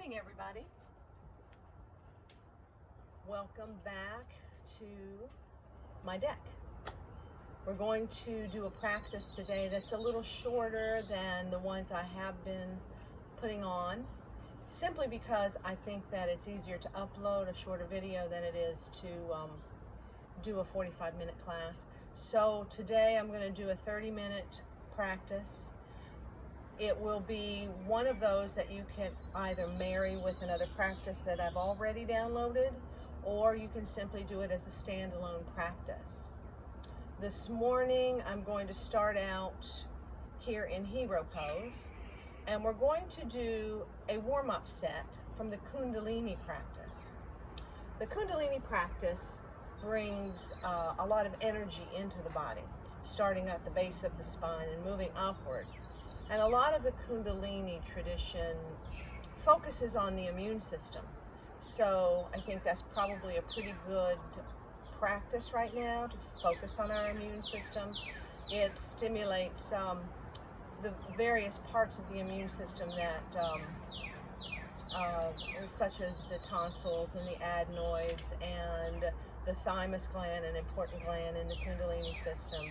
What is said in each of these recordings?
morning, everybody. Welcome back to my deck. We're going to do a practice today that's a little shorter than the ones I have been putting on, simply because I think that it's easier to upload a shorter video than it is to do a 45-minute class. So today I'm going to do a 30-minute practice. It will be one of those that you can either marry with another practice that I've already downloaded, or you can simply do it as a standalone practice. This morning I'm going to start out here in hero pose, and we're going to do a warm-up set from the Kundalini practice. The Kundalini practice brings a lot of energy into the body, starting at the base of the spine and moving upward. And a lot of the Kundalini tradition focuses on the immune system. So I think that's probably a pretty good practice right now, to focus on our immune system. It stimulates the various parts of the immune system that, such as the tonsils and the adenoids and the thymus gland, an important gland in the Kundalini system,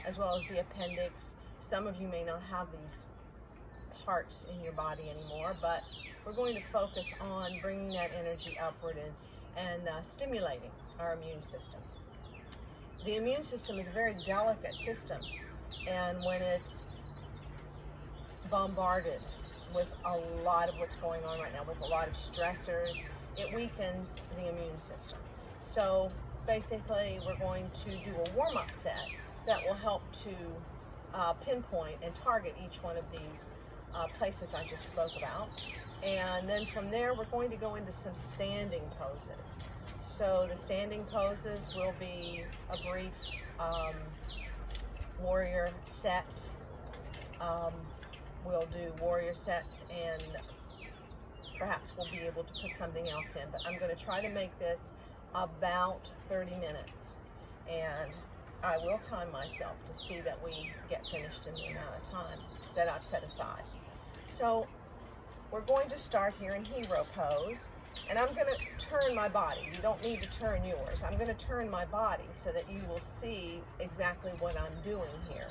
as well as the appendix. Some of you may not have these parts in your body anymore, but we're going to focus on bringing that energy upward and stimulating our immune system. The immune system is a very delicate system, and when it's bombarded with a lot of what's going on right now, with a lot of stressors, it weakens the immune system. So basically we're going to do a warm-up set that will help to pinpoint and target each one of these places I just spoke about. And then from there we're going to go into some standing poses. So the standing poses will be a brief warrior set. We'll do warrior sets, and perhaps we'll be able to put something else in, but I'm going to try to make this about 30 minutes, and I will time myself to see that we get finished in the amount of time that I've set aside. So we're going to start here in hero pose, and I'm going to turn my body. You don't need to turn yours. I'm going to turn my body so that you will see exactly what I'm doing here.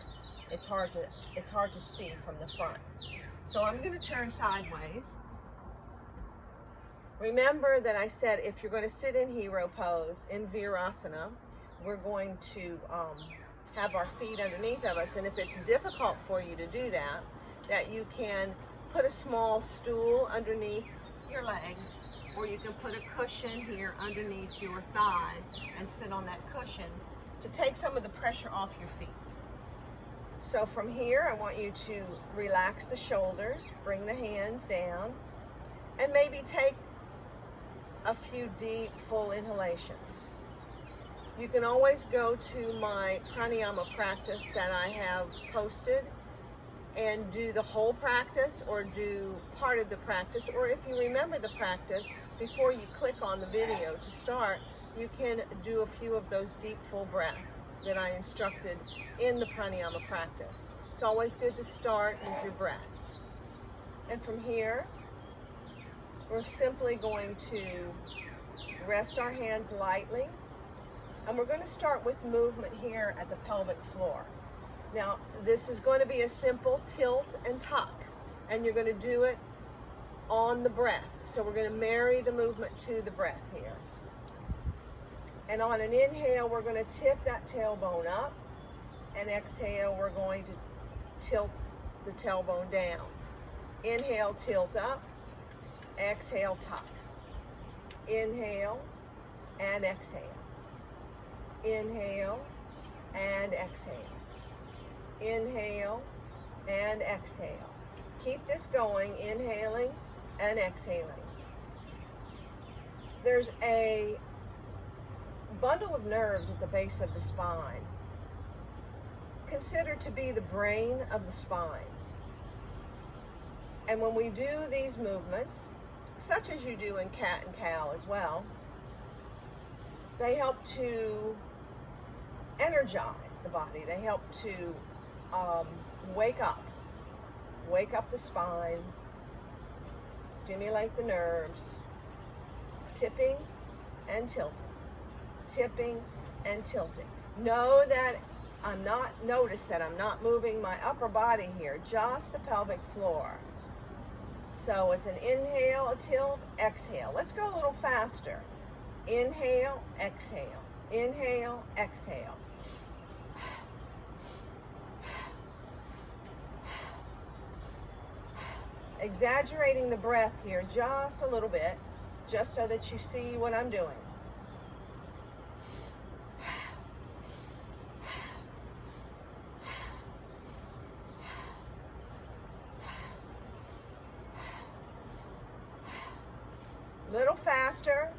It's hard to see from the front. So I'm going to turn sideways. Remember that I said if you're going to sit in hero pose, in Virasana, we're going to have our feet underneath of us. And if it's difficult for you to do that, that you can put a small stool underneath your legs, or you can put a cushion here underneath your thighs and sit on that cushion to take some of the pressure off your feet. So from here, I want you to relax the shoulders, bring the hands down, and maybe take a few deep, full inhalations. You can always go to my pranayama practice that I have posted and do the whole practice, or do part of the practice, or if you remember the practice, before you click on the video to start, you can do a few of those deep, full breaths that I instructed in the pranayama practice. It's always good to start with your breath. And from here, we're simply going to rest our hands lightly, and we're going to start with movement here at the pelvic floor. Now, this is going to be a simple tilt and tuck, and you're going to do it on the breath. So we're going to marry the movement to the breath here. And on an inhale, we're going to tip that tailbone up, and exhale, we're going to tilt the tailbone down. Inhale, tilt up. Exhale, tuck. Inhale and exhale. Inhale and exhale. Inhale and exhale. Keep this going, inhaling and exhaling. There's a bundle of nerves at the base of the spine, considered to be the brain of the spine. And when we do these movements, such as you do in cat and cow as well, they help to energize the body. They help to wake up the spine, stimulate the nerves, tipping and tilting, tipping and tilting. Notice that I'm not moving my upper body here, just the pelvic floor. So it's an inhale, a tilt, exhale. Let's go a little faster. Inhale, exhale. Inhale, exhale. Exaggerating the breath here just a little bit, just so that you see what I'm doing. Little faster.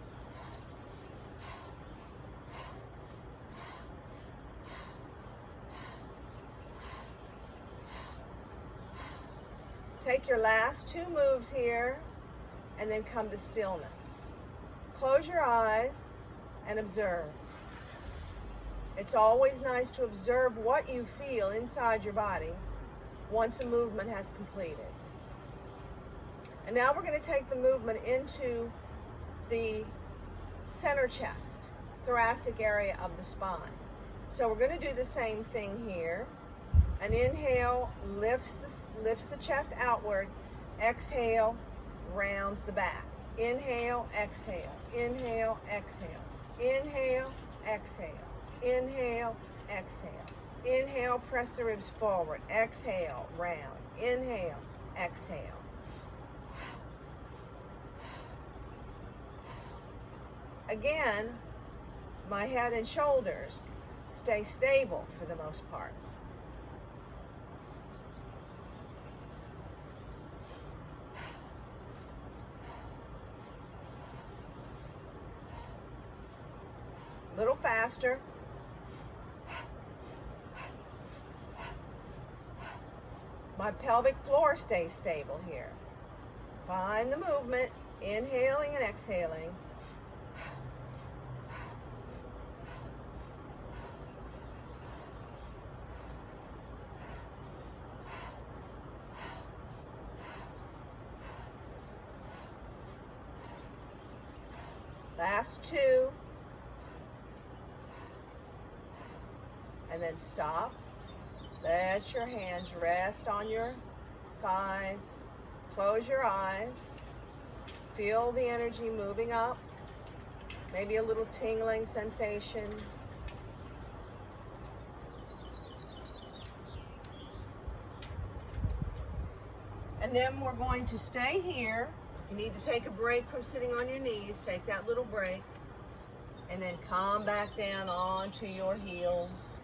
Take your last two moves here and then come to stillness. Close your eyes and observe. It's always nice to observe what you feel inside your body once a movement has completed. And now we're going to take the movement into the center chest, thoracic area of the spine. So we're going to do the same thing here. An inhale lifts the chest outward. Exhale rounds the back. Inhale, exhale. Inhale, exhale. Inhale, exhale. Inhale, exhale. Inhale, press the ribs forward. Exhale, round. Inhale, exhale. Again, my head and shoulders stay stable for the most part. A little faster. My pelvic floor stays stable here. Find the movement, inhaling and exhaling. Last two. And then stop. Let your hands rest on your thighs. Close your eyes. Feel the energy moving up. Maybe a little tingling sensation. And then we're going to stay here. You need to take a break from sitting on your knees. Take that little break. And then come back down onto your heels.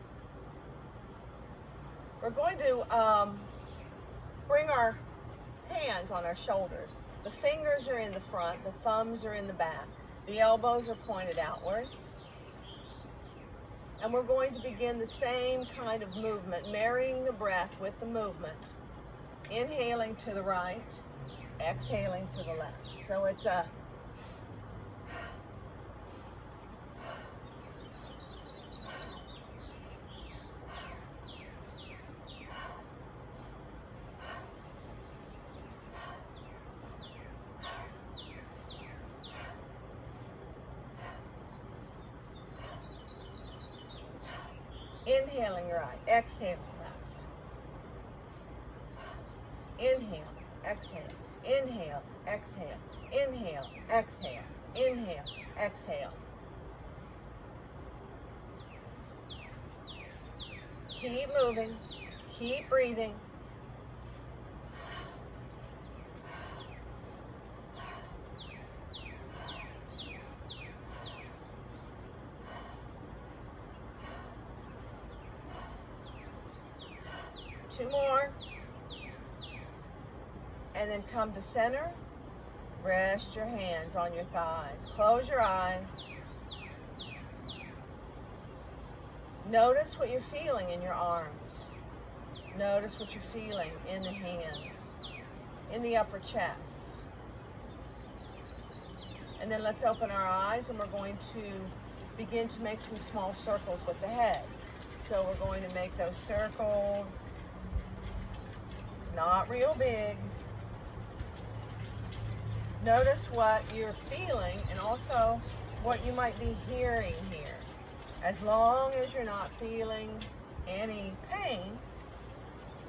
We're going to bring our hands on our shoulders. The fingers are in the front, the thumbs are in the back. The elbows are pointed outward. And we're going to begin the same kind of movement, marrying the breath with the movement. Inhaling to the right, exhaling to the left. So it's a inhaling right, exhaling left. Inhale, exhale, inhale, exhale, inhale, exhale, inhale, exhale. Keep moving, keep breathing. Two more. And then come to center. Rest your hands on your thighs. Close your eyes. Notice what you're feeling in your arms. Notice what you're feeling in the hands, in the upper chest. And then let's open our eyes and we're going to begin to make some small circles with the head. So we're going to make those circles, not real big. Notice what you're feeling and also what you might be hearing here. As long as you're not feeling any pain,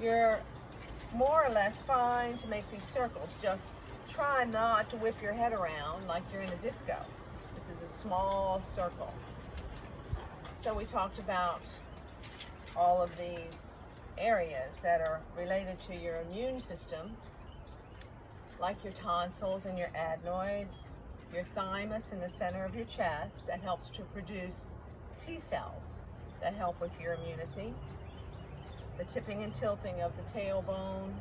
you're more or less fine to make these circles. Just try not to whip your head around like you're in a disco. This is a small circle. So we talked about all of these areas that are related to your immune system, like your tonsils and your adenoids, your thymus in the center of your chest that helps to produce T cells that help with your immunity, the tipping and tilting of the tailbone,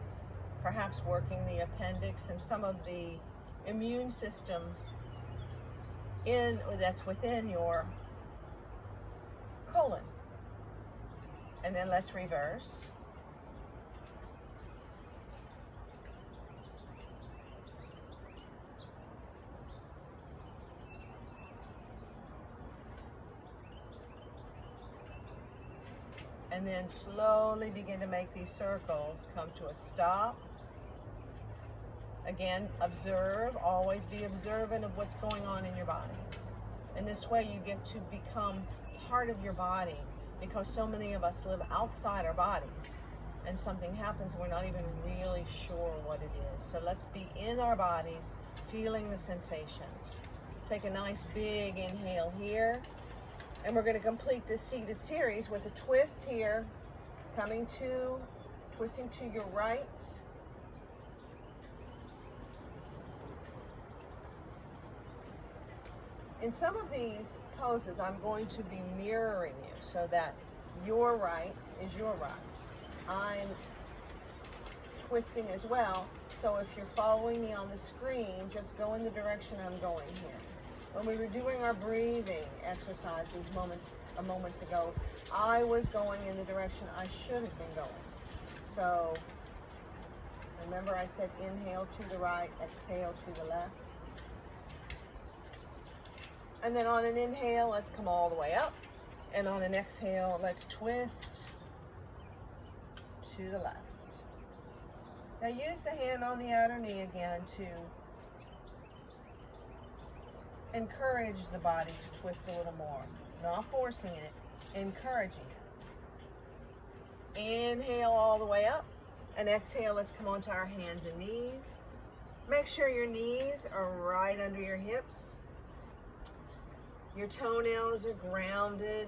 perhaps working the appendix and some of the immune system that's within your colon. And then let's reverse. And then slowly begin to make these circles come to a stop. Again, observe, always be observant of what's going on in your body. And this way you get to become part of your body, because so many of us live outside our bodies and something happens and we're not even really sure what it is. So let's be in our bodies, feeling the sensations. Take a nice big inhale here. And we're going to complete this seated series with a twist here, twisting to your right. In some of these poses, I'm going to be mirroring you so that your right is your right. I'm twisting as well, so if you're following me on the screen, just go in the direction I'm going here. When we were doing our breathing exercises moments ago, I was going in the direction I should have been going. So remember I said inhale to the right, exhale to the left. And then on an inhale, let's come all the way up. And on an exhale, let's twist to the left. Now use the hand on the outer knee again to encourage the body to twist a little more. Not forcing it, encouraging it. Inhale all the way up, and exhale, let's come onto our hands and knees. Make sure your knees are right under your hips. Your toenails are grounded.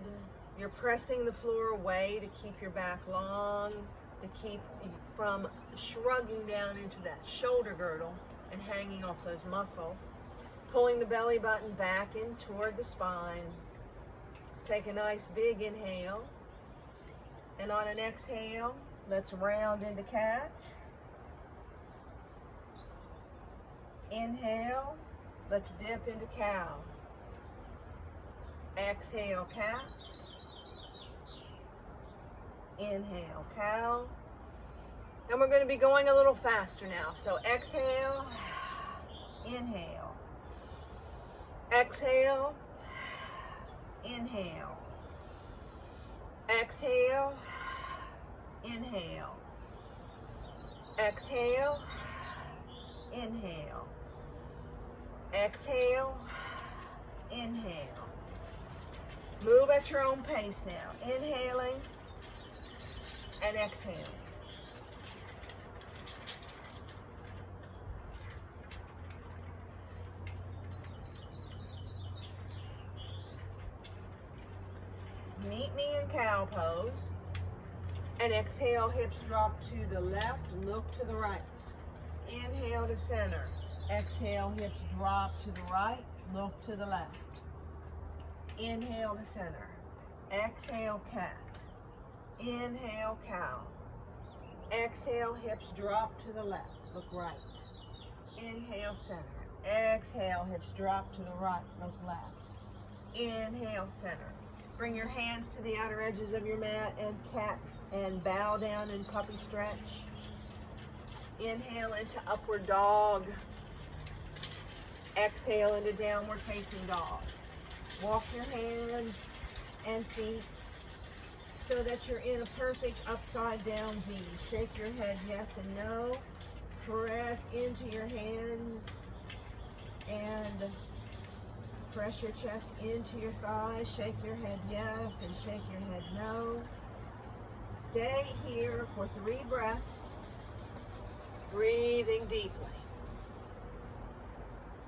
You're pressing the floor away to keep your back long, to keep from shrugging down into that shoulder girdle and hanging off those muscles. Pulling the belly button back in toward the spine. Take a nice big inhale. And on an exhale, let's round into cat. Inhale, let's dip into cow. Exhale, cat. Inhale, cow. And we're going to be going a little faster now. So exhale, inhale. Exhale, inhale. Exhale, inhale. Exhale, inhale. Exhale, inhale. Move at your own pace now. Inhaling and exhaling. Meet me in cow pose. And exhale, hips drop to the left, look to the right. Inhale to center. Exhale, hips drop to the right, look to the left. Inhale to center. Exhale, cat. Inhale, cow. Exhale, hips drop to the left, look right. Inhale, center. Exhale, hips drop to the right, look left. Inhale, center. Bring your hands to the outer edges of your mat and cat and bow down in puppy stretch. Inhale into upward dog. Exhale into downward facing dog. Walk your hands and feet so that you're in a perfect upside down V. Shake your head yes and no. Press into your hands and press your chest into your thighs. Shake your head yes and shake your head no. Stay here for 3 breaths, breathing deeply.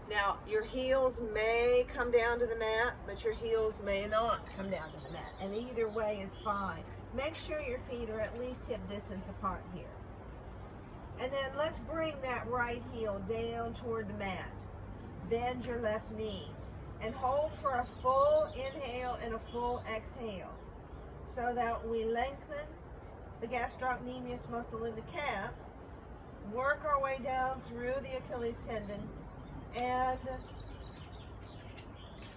Now, your heels may come down to the mat, but your heels may not come down to the mat, and either way is fine. Make sure your feet are at least hip distance apart here. And then let's bring that right heel down toward the mat. Bend your left knee and hold for a full inhale and a full exhale so that we lengthen the gastrocnemius muscle in the calf, work our way down through the Achilles tendon, and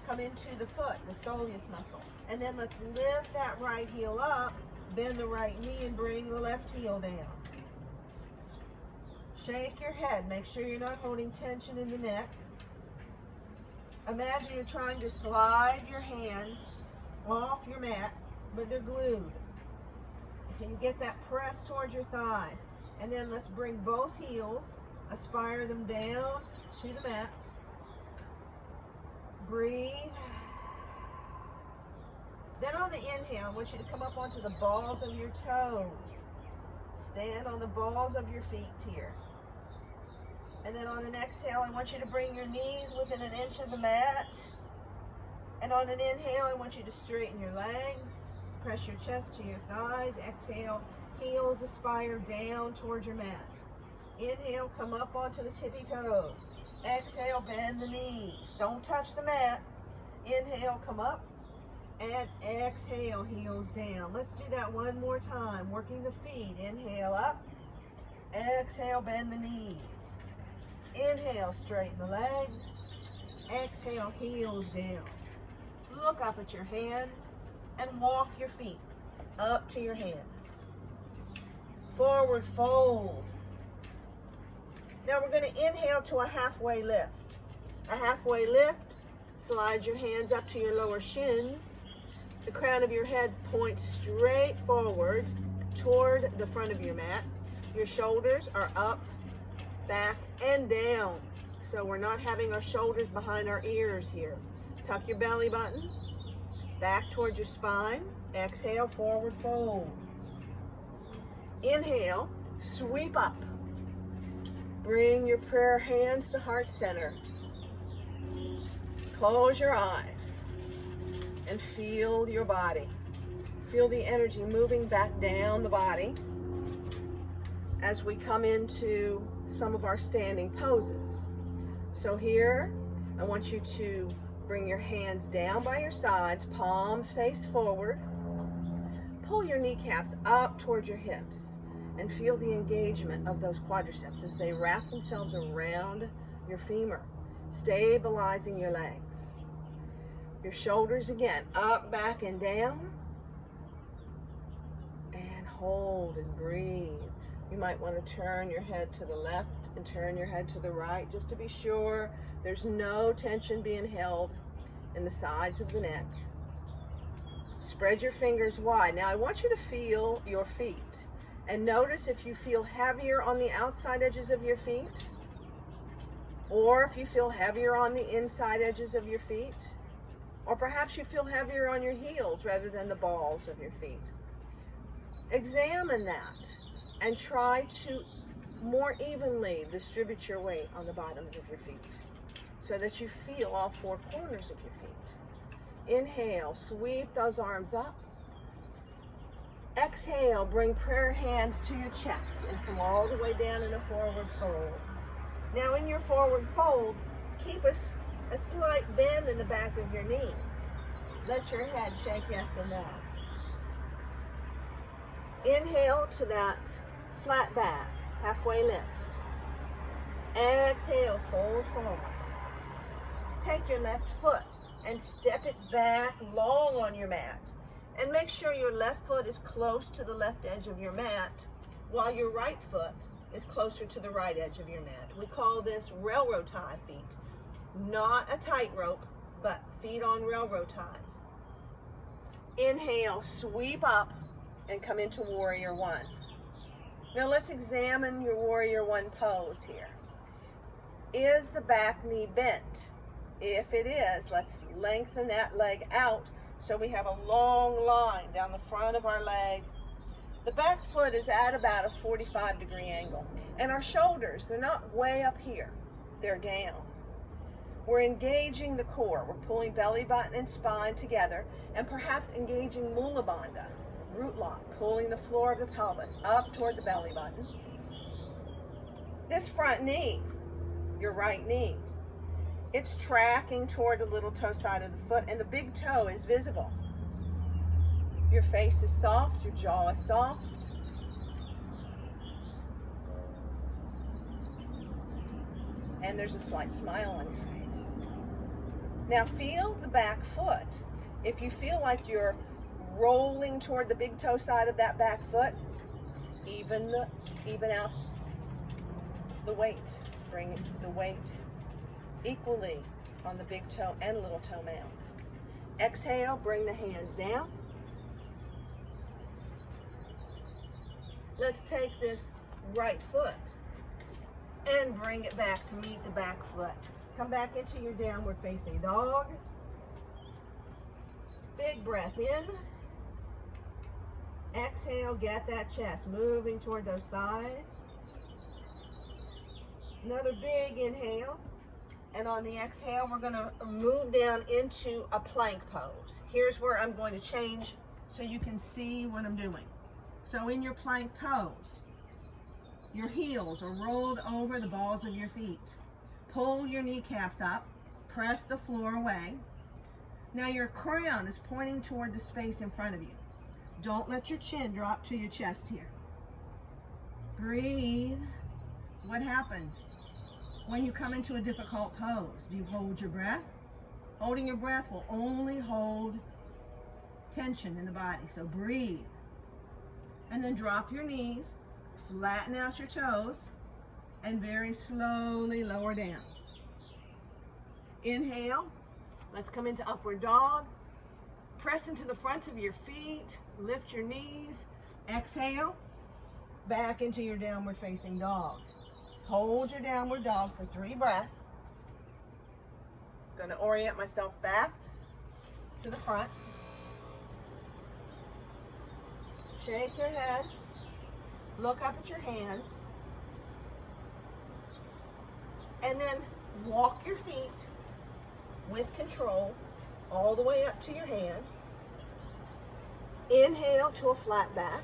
come into the foot, the soleus muscle. And then let's lift that right heel up, bend the right knee, and bring the left heel down. Shake your head. Make sure you're not holding tension in the neck. Imagine you're trying to slide your hands off your mat, but they're glued. So you get that press towards your thighs. And then let's bring both heels, aspire them down to the mat. Breathe. Then on the inhale, I want you to come up onto the balls of your toes. Stand on the balls of your feet here. And then on an exhale, I want you to bring your knees within an inch of the mat. And on an inhale, I want you to straighten your legs. Press your chest to your thighs. Exhale, heels aspire down towards your mat. Inhale, come up onto the tippy toes. Exhale, bend the knees. Don't touch the mat. Inhale, come up. And exhale, heels down. Let's do that one more time. Working the feet. Inhale up. Exhale, bend the knees. Inhale, straighten the legs. Exhale, heels down. Look up at your hands and walk your feet up to your hands. Forward fold. Now we're going to inhale to a halfway lift. A halfway lift, slide your hands up to your lower shins. The crown of your head points straight forward toward the front of your mat. Your shoulders are up, back, and down. So we're not having our shoulders behind our ears here. Tuck your belly button, back towards your spine. Exhale, forward fold. Inhale, sweep up. Bring your prayer hands to heart center. Close your eyes and feel your body. Feel the energy moving back down the body as we come into some of our standing poses. So here, I want you to bring your hands down by your sides, palms face forward. Pull your kneecaps up towards your hips and feel the engagement of those quadriceps as they wrap themselves around your femur, stabilizing your legs. Your shoulders again, up, back, and down. And hold and breathe. You might want to turn your head to the left and turn your head to the right just to be sure there's no tension being held in the sides of the neck. Spread your fingers wide. Now I want you to feel your feet and notice if you feel heavier on the outside edges of your feet or if you feel heavier on the inside edges of your feet, or perhaps you feel heavier on your heels rather than the balls of your feet. Examine that and try to more evenly distribute your weight on the bottoms of your feet so that you feel all 4 corners of your feet. Inhale, sweep those arms up. Exhale, bring prayer hands to your chest and come all the way down in a forward fold. Now in your forward fold, keep a slight bend in the back of your knee. Let your head shake yes and no. Inhale to that flat back, halfway lift. Exhale, fold forward. Take your left foot and step it back long on your mat. And make sure your left foot is close to the left edge of your mat while your right foot is closer to the right edge of your mat. We call this railroad tie feet. Not a tightrope, but feet on railroad ties. Inhale, sweep up and come into Warrior One. Now let's examine your Warrior One pose here. Is the back knee bent? If it is, let's lengthen that leg out so we have a long line down the front of our leg. The back foot is at about a 45-degree angle. And our shoulders, they're not way up here. They're down. We're engaging the core. We're pulling belly button and spine together, and perhaps engaging Mula Bandha, root lock, pulling the floor of the pelvis up toward the belly button. This front knee, your right knee, it's tracking toward the little toe side of the foot, and the big toe is visible. Your face is soft, your jaw is soft. And there's a slight smile on your face. Now feel the back foot. If you feel like you're rolling toward the big toe side of that back foot, even out the weight. Bring the weight equally on the big toe and little toe mounds. Exhale, bring the hands down. Let's take this right foot and bring it back to meet the back foot. Come back into your downward facing dog. Big breath in. Exhale, get that chest moving toward those thighs. Another big inhale. And on the exhale, we're going to move down into a plank pose. Here's where I'm going to change so you can see what I'm doing. So in your plank pose, your heels are rolled over the balls of your feet. Pull your kneecaps up. Press the floor away. Now your crown is pointing toward the space in front of you. Don't let your chin drop to your chest here. Breathe. What happens when you come into a difficult pose? Do you hold your breath? Holding your breath will only hold tension in the body. So breathe. And then drop your knees, flatten out your toes, and very slowly lower down. Inhale. Let's come into upward dog. Press into the fronts of your feet. Lift your knees. Exhale. Back into your downward facing dog. Hold your downward dog for 3 breaths. Going to orient myself back to the front. Shake your head. Look up at your hands. And then walk your feet with control all the way up to your hands. Inhale to a flat back.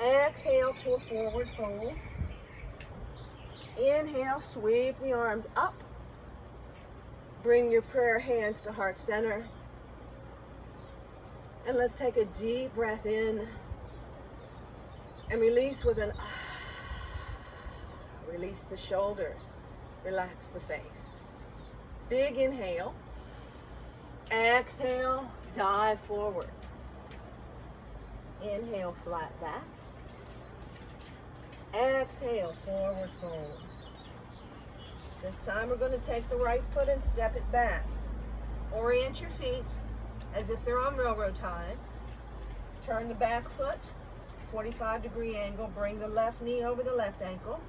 Exhale to a forward fold. Inhale, sweep the arms up. Bring your prayer hands to heart center. And let's take a deep breath in and release with an release the shoulders, relax the face. Big inhale. Exhale, dive forward. Inhale, flat back. Exhale, forward fold. This time we're going to take the right foot and step it back. Orient your feet as if they're on railroad ties. Turn the back foot, 45-degree angle. Bring the left knee over the left ankle.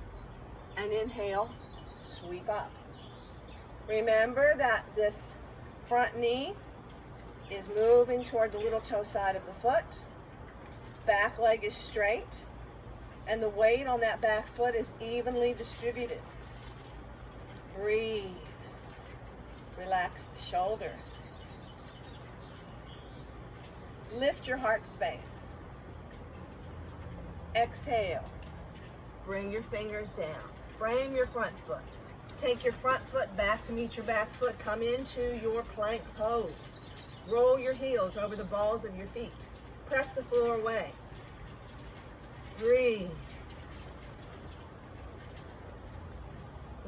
And inhale, sweep up. Remember that this front knee is moving toward the little toe side of the foot. Back leg is straight. And the weight on that back foot is evenly distributed. Breathe. Relax the shoulders. Lift your heart space. Exhale. Bring your fingers down. Frame your front foot. Take your front foot back to meet your back foot. Come into your plank pose. Roll your heels over the balls of your feet. Press the floor away. Breathe.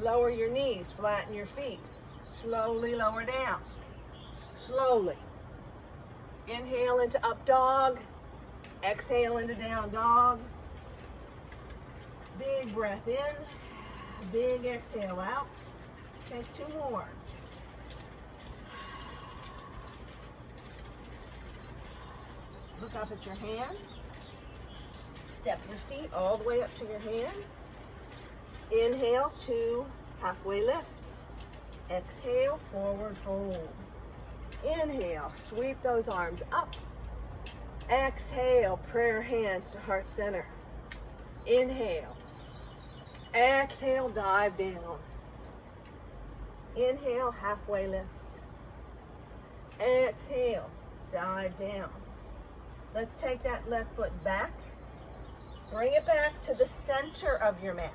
Lower your knees, flatten your feet. Slowly lower down. Slowly. Inhale into up dog. Exhale into down dog. Big breath in. Big exhale out. Take 2 more. Look up at your hands. Step your feet all the way up to your hands. Inhale, 2, halfway lift. Exhale, forward fold. Inhale, sweep those arms up. Exhale, prayer hands to heart center. Inhale. Exhale, dive down. Inhale, halfway lift. Exhale, dive down. Let's take that left foot back. Bring it back to the center of your mat.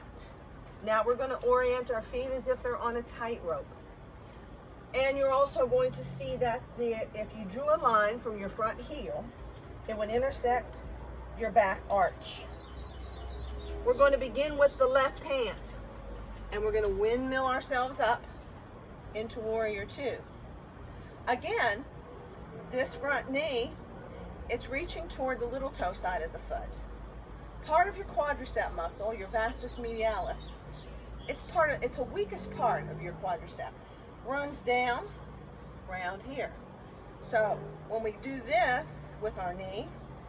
Now we're going to orient our feet as if they're on a tightrope. And you're also going to see that if you drew a line from your front heel, it would intersect your back arch. We're going to begin with the left hand, and we're going to windmill ourselves up into Warrior 2. Again, this front knee, it's reaching toward the little toe side of the foot. Part of your quadricep muscle, your vastus medialis, it's a weakest part of your quadricep, runs down around here. So when we do this with our knee,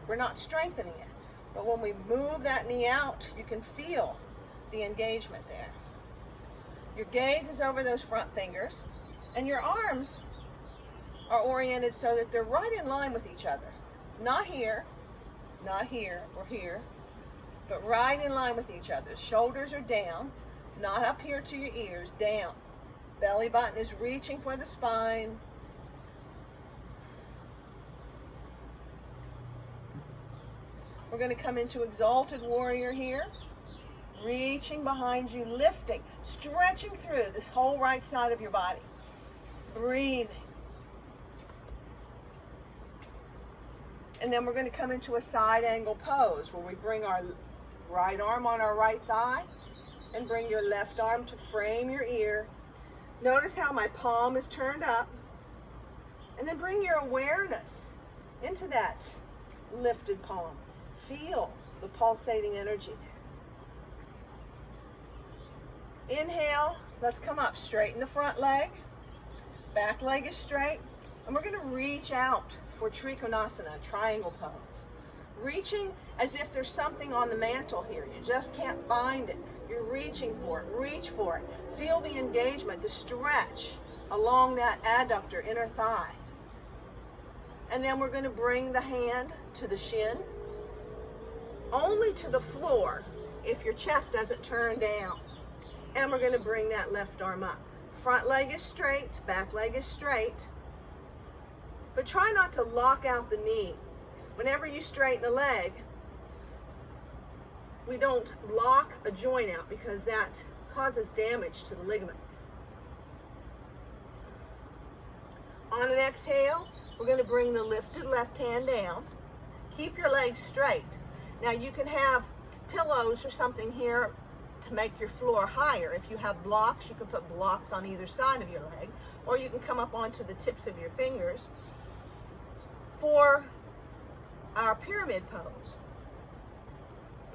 we're not strengthening it. But when we move that knee out, you can feel the engagement there. Your gaze is over those front fingers, and your arms are oriented so that they're right in line with each other. Not here, or here, but right in line with each other. Shoulders are down, not up here to your ears, down. Belly button is reaching for the spine. We're going to come into Exalted Warrior here. Reaching behind you, lifting, stretching through this whole right side of your body. Breathing. And then we're going to come into a side angle pose where we bring our right arm on our right thigh and bring your left arm to frame your ear. Notice how my palm is turned up. And then bring your awareness into that lifted palm. Feel the pulsating energy there. Inhale, let's come up. Straighten the front leg. Back leg is straight. And we're going to reach out for Trikonasana, triangle pose. Reaching as if there's something on the mantle here. You just can't find it. You're reaching for it. Reach for it. Feel the engagement, the stretch along that adductor, inner thigh. And then we're going to bring the hand to the shin, only to the floor if your chest doesn't turn down. And we're going to bring that left arm up. Front leg is straight, back leg is straight. But try not to lock out the knee. Whenever you straighten the leg, we don't lock a joint out because that causes damage to the ligaments. On an exhale, we're going to bring the lifted left hand down. Keep your legs straight. Now you can have pillows or something here to make your floor higher. If you have blocks, you can put blocks on either side of your leg, or you can come up onto the tips of your fingers. For our pyramid pose,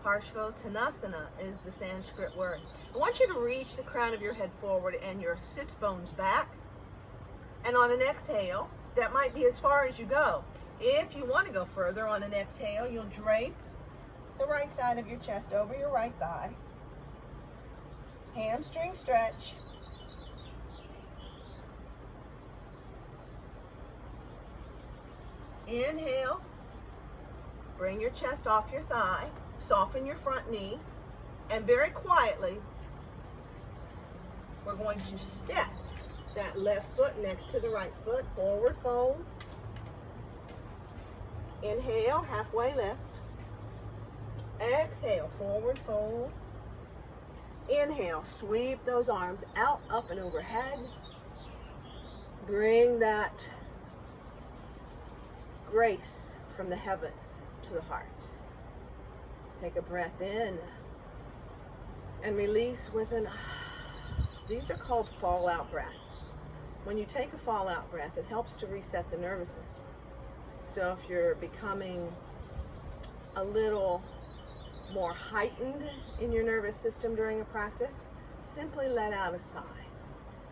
Parshvottanasana is the Sanskrit word. I want you to reach the crown of your head forward and your sits bones back. And on an exhale, that might be as far as you go. If you want to go further, on an exhale, you'll drape the right side of your chest over your right thigh. Hamstring stretch. Inhale. Bring your chest off your thigh. Soften your front knee. And very quietly, we're going to step that left foot next to the right foot. Forward fold. Inhale, halfway lift. Exhale, forward fold. Inhale, sweep those arms out, up and overhead. Bring that grace from the heavens to the heart. Take a breath in and release with an these are called fallout breaths. When you take a fallout breath, it helps to reset the nervous system. So if you're becoming a little more heightened in your nervous system during a practice, simply let out a sigh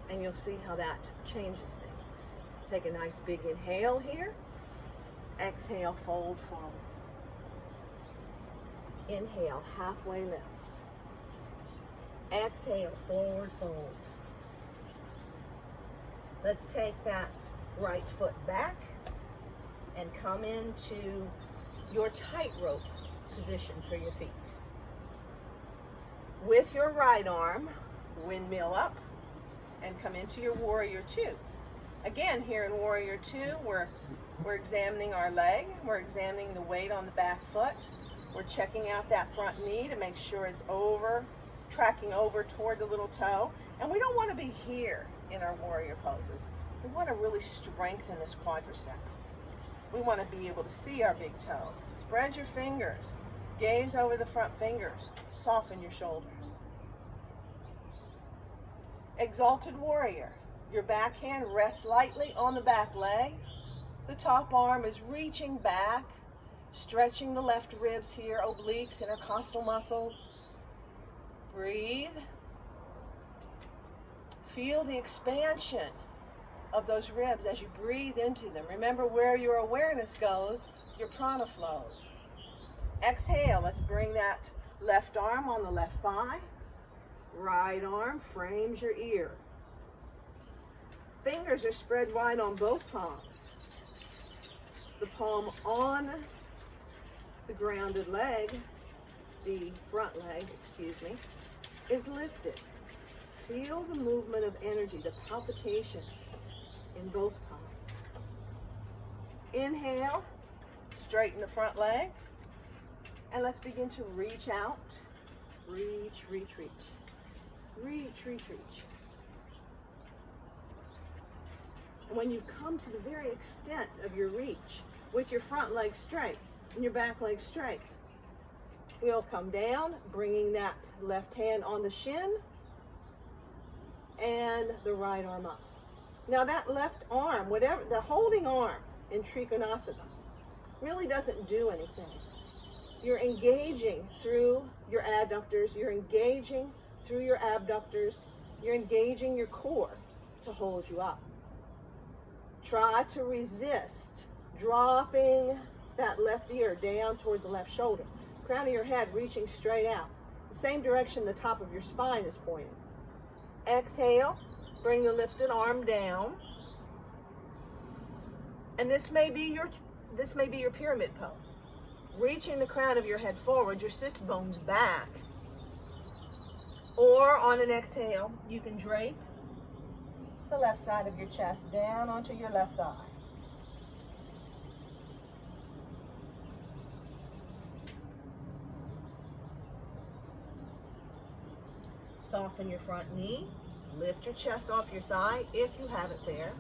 and you'll see how that changes things. Take a nice big inhale here. Exhale, fold forward. Inhale, halfway lift. Exhale, forward fold. Let's take that right foot back and come into your tightrope position for your feet. With your right arm, windmill up and come into your warrior two. Again, here in warrior two, we're examining our leg. We're examining the weight on the back foot. We're checking out that front knee to make sure it's tracking over toward the little toe. And we don't want to be here in our warrior poses. We want to really strengthen this quadricep. We want to be able to see our big toe. Spread your fingers. Gaze over the front fingers. Soften your shoulders. Exalted warrior. Your back hand rests lightly on the back leg. The top arm is reaching back, stretching the left ribs here, obliques, intercostal muscles. Breathe. Feel the expansion of those ribs as you breathe into them. Remember, where your awareness goes, your prana flows. Exhale, let's bring that left arm on the left thigh. Right arm frames your ear. Fingers are spread wide on both palms. The palm on the grounded leg, the front leg, is lifted. Feel the movement of energy, the palpitations in both palms. Inhale, straighten the front leg, and let's begin to reach out. Reach, reach, reach. Reach, reach, reach. And when you've come to the very extent of your reach, with your front leg straight and your back leg straight, we'll come down, bringing that left hand on the shin and the right arm up. Now that left arm, whatever, the holding arm in Trikonasana really doesn't do anything. You're engaging through your adductors, you're engaging through your abductors, you're engaging your core to hold you up. Try to resist dropping that left ear down toward the left shoulder. Crown of your head reaching straight out. The same direction the top of your spine is pointing. Exhale, bring the lifted arm down. And this may be your pyramid pose. Reaching the crown of your head forward, your sits bones back. Or on an exhale, you can drape the left side of your chest down onto your left thigh. Soften your front knee. Lift your chest off your thigh if you have it there.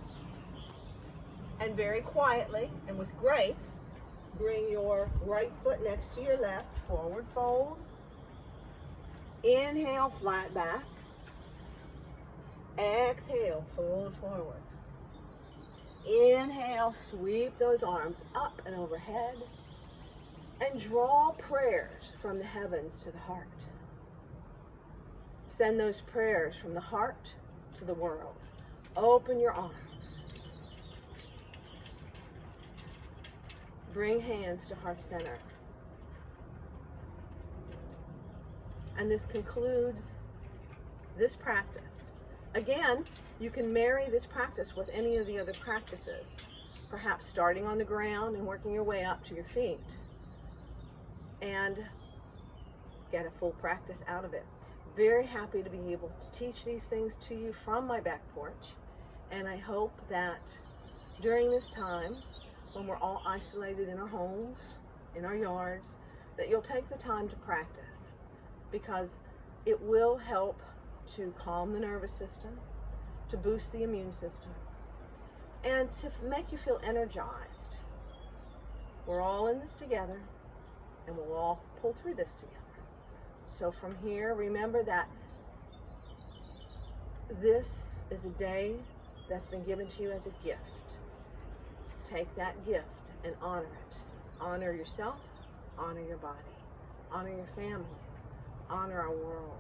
And very quietly and with grace, bring your right foot next to your left, forward fold. Inhale, flat back. Exhale, fold forward. Inhale, sweep those arms up and overhead. And draw prayers from the heavens to the heart. Send those prayers from the heart to the world. Open your arms. Bring hands to heart center. And this concludes this practice. Again, you can marry this practice with any of the other practices, perhaps starting on the ground and working your way up to your feet, and get a full practice out of it. Very happy to be able to teach these things to you from my back porch, and I hope that during this time, when we're all isolated in our homes, in our yards, that you'll take the time to practice, because it will help to calm the nervous system, to boost the immune system, and to make you feel energized. We're all in this together, and we'll all pull through this together. So from here, remember that this is a day that's been given to you as a gift. Take that gift and honor it. Honor yourself, honor your body, honor your family, honor our world.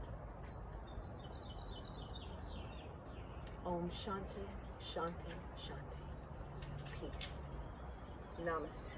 Om Shanti, Shanti, Shanti. Peace. Namaste.